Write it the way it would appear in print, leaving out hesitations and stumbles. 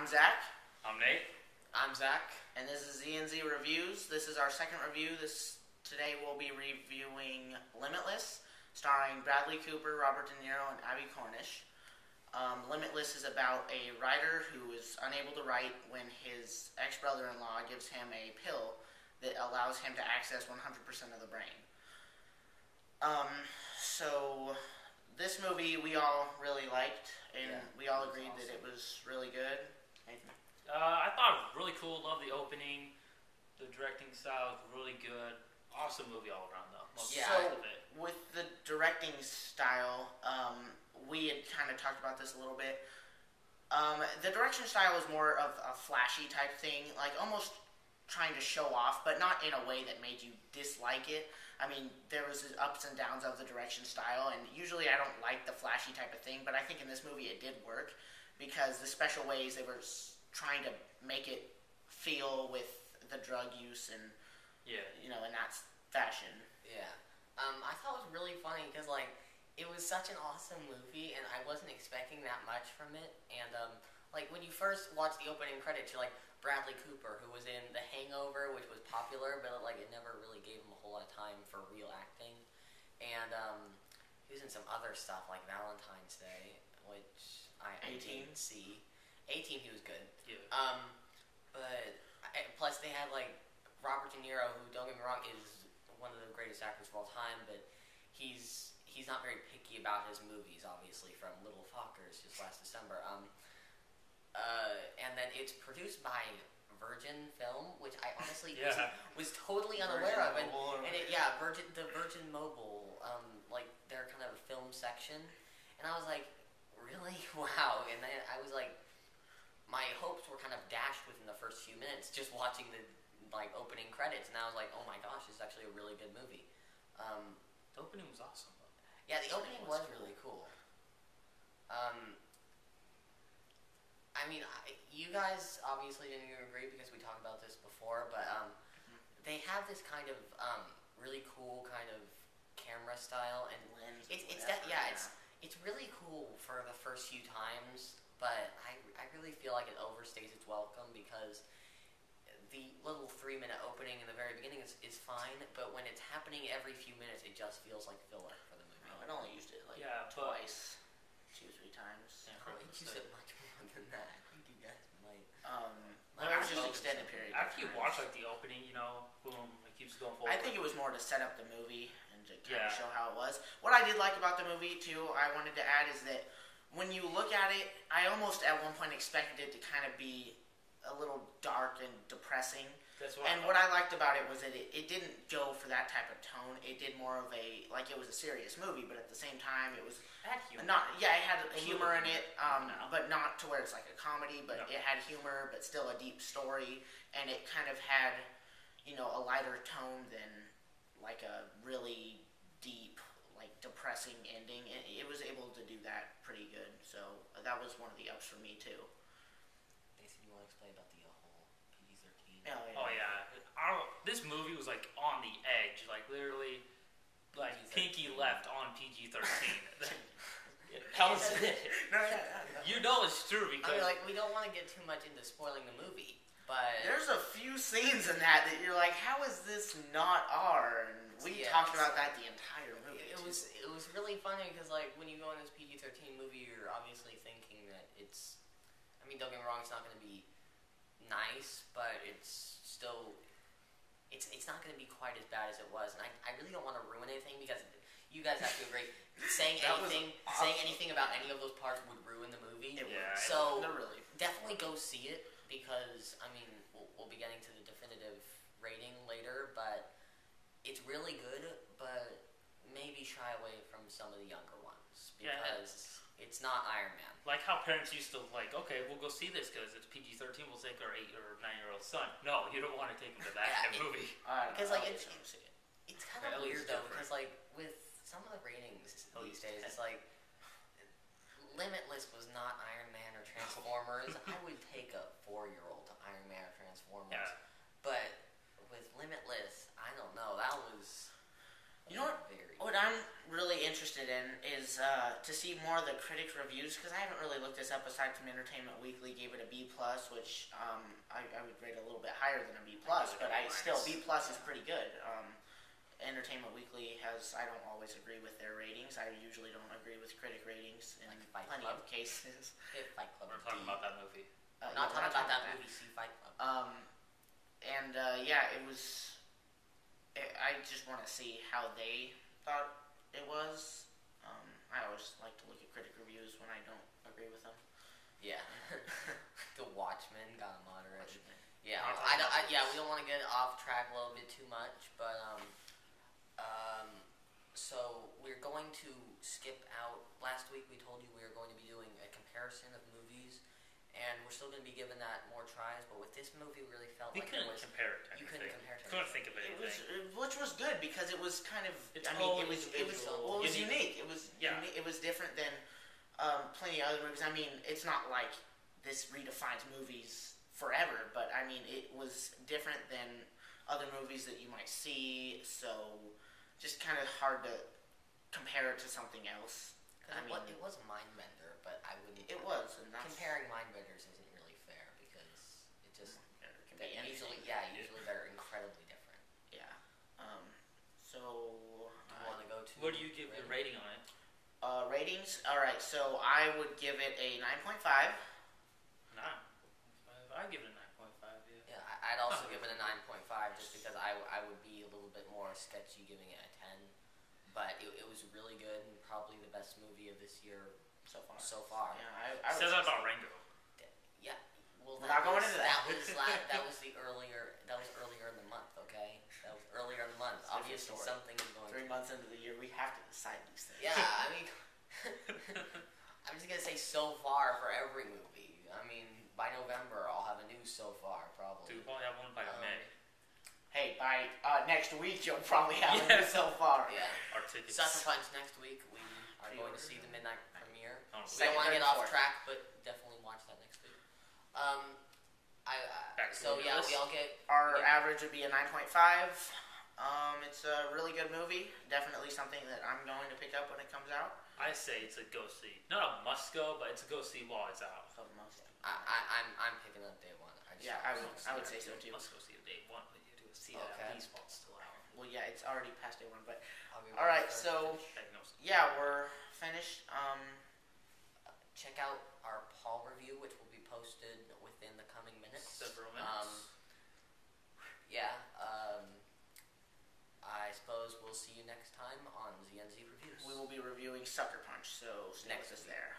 I'm Zach. I'm Nate. I'm Zach. And this is ZNZ Reviews. This is our second review. Today we'll be reviewing Limitless, starring Bradley Cooper, Robert De Niro, and Abby Cornish. Limitless is about a writer who is unable to write when his ex-brother-in-law gives him a pill that allows him to access 100% of the brain. So this movie we all really liked, and we all agreed that it was really good. Nathan? I thought it was really cool. Love the opening. The directing style was really good. Awesome movie all around, though. So with the directing style, we had kind of talked about this a little bit. The direction style was more of a flashy type thing, like almost trying to show off, but not in a way that made you dislike it. I mean, there was ups and downs of the direction style, and usually I don't like the flashy type of thing, but I think in this movie it did work, because the special ways they were trying to make it feel with the drug use and, in that fashion. Yeah. I thought it was really funny because, it was such an awesome movie, and I wasn't expecting that much from it. And, when you first watch the opening credits, you're like, Bradley Cooper, who was in The Hangover, which was popular, but, it never really gave him a whole lot of time for real acting. And, he was in some other stuff, like Valentine's Day, which I didn't see. 18, he was good. Yeah. Plus they had, Robert De Niro, who, don't get me wrong, is one of the greatest actors of all time, but he's not very picky about his movies, obviously, from Little Fockers just last December. And then it's produced by Virgin Film, which I honestly was totally unaware of. The Virgin Mobile, their kind of film section. And I was like, really? Wow. And then I was like, my hopes were kind of dashed within the first few minutes just watching the opening credits, and I was like, oh my gosh, this is actually a really good movie. The opening was awesome, though. Yeah, the opening was really cool. You guys obviously didn't agree because we talked about this before, but they have this kind of really cool kind of camera style, and it's really cool for the first few times, but I really feel like it overstays its welcome because the little 3-minute opening in the very beginning is fine, but when it's happening every few minutes, it just feels like filler for the movie. I only used it twice, 2 or 3 times. I probably used it much more than that. I think you guys might. It was just an extended period. After you watch the opening, boom, it keeps going forward. I think it was more to set up the movie and to kind of show how it was. What I did like about the movie too, I wanted to add, is that when you look at it, I almost at one point expected it to kind of be a little dark and depressing. What I liked about it was that it didn't go for that type of tone. It did more of it was a serious movie, but at the same time it was it had humor. It had humor in it, but not to where it's like a comedy, but it had humor, but still a deep story, and it kind of had, a lighter tone than like a really deep, depressing ending. It was able to do that pretty good, so that was one of the ups for me too. You want to explain about the whole PG-13? Oh yeah. This movie was on the edge, literally, pinky left on PG-13. That was it. No. You know it's true because we don't want to get too much into spoiling the movie, but there's a few scenes in that you're like, how is this not R? And we talked about that the entire movie. It was really funny because when you go in this PG-13 movie, you're obviously thinking that it's. Don't get me wrong, it's not going to be nice, but it's still, it's not going to be quite as bad as it was, and I really don't want to ruin anything because you guys have to agree, saying anything about any of those parts would ruin the movie. So definitely go see it because we'll be getting to the definitive rating later, but it's really good, but maybe shy away from some of the younger ones because it's not Iron Man. Like how parents used to okay, we'll go see this because it's PG-13. We'll take our 8 or 9-year-old son. No, you don't want to take him to that movie. Because it's kind of weird though. Because with some of the ratings these days, it's Limitless was not Iron Man or Transformers. I would take a 4-year-old to Iron Man or Transformers. Yeah. But with Limitless, I don't know. That was. What I'm really interested in is to see more of the critic reviews, because I haven't really looked this up aside from Entertainment Weekly gave it a B+, which I would rate a little bit higher than a B+, but still, B+ is pretty good. Entertainment Weekly I don't always agree with their ratings. I usually don't agree with critic ratings in plenty of cases. Fight Club. We're talking about that movie. Not talking about that movie, see Fight Club. It was... I just want to see how they thought it was. I always like to look at critic reviews when I don't agree with them. Yeah. The Watchmen got a moderate. Yeah, we don't want to get off track a little bit too much, but so we're going to skip out. Last week we told you we were going to be doing a comparison of movies, and we're still going to be giving that more tries. But with this movie, we really felt like couldn't compare it. You couldn't compare it. Couldn't think of anything. Which was good because it was kind of. It was unique. It was unique. It was different than plenty of other movies. I mean, it's not like this redefines movies forever, but I mean, it was different than other movies that you might see. So, just kind of hard to compare it to something else. It was a mind bender, but I wouldn't. It was, and comparing mind benders isn't really fair because it just usually they're incredibly different. Yeah. So. Do you want to go to? What do you give the rating on it? Ratings. All right. So I would give it a 9.5. I'd give it a 9.5. Yeah, I'd also give it a 9.5 just because I would be a little bit more sketchy giving it a 10. But it was really good and probably the best movie of this year so far. Yeah, I said that about Rango. Yeah. Well, we're not going into that. That was earlier in the month. Okay, that was earlier in the month. Obviously, something is going. 3 months into the year, we have to decide these things. Yeah, I mean, I'm just gonna say so far for every movie. I mean, by November, I'll have a new so far probably. Dude, we'll probably have one by May. Hey, by next week you'll probably have a new so far. Yeah. Our tickets. Sucker Punch next week. We are going to see the midnight premiere. We Second, don't want to third, get off fourth. track, but definitely watch that next week. We all get our average would be a 9.5. It's a really good movie. Definitely something that I'm going to pick up when it comes out. I say it's a go see. Not a must go, but it's a go see while it's out. I'm picking up day one. I would say so too. Must go see it day one, but you have to see it at least while it's still out. Well, yeah, it's already past day one, but all right. So we're finished. Check out our Paul review, which will be posted within the coming minutes. Several minutes. I suppose we'll see you next time on ZNZ Reviews. We will be reviewing Sucker Punch, so stay with us there.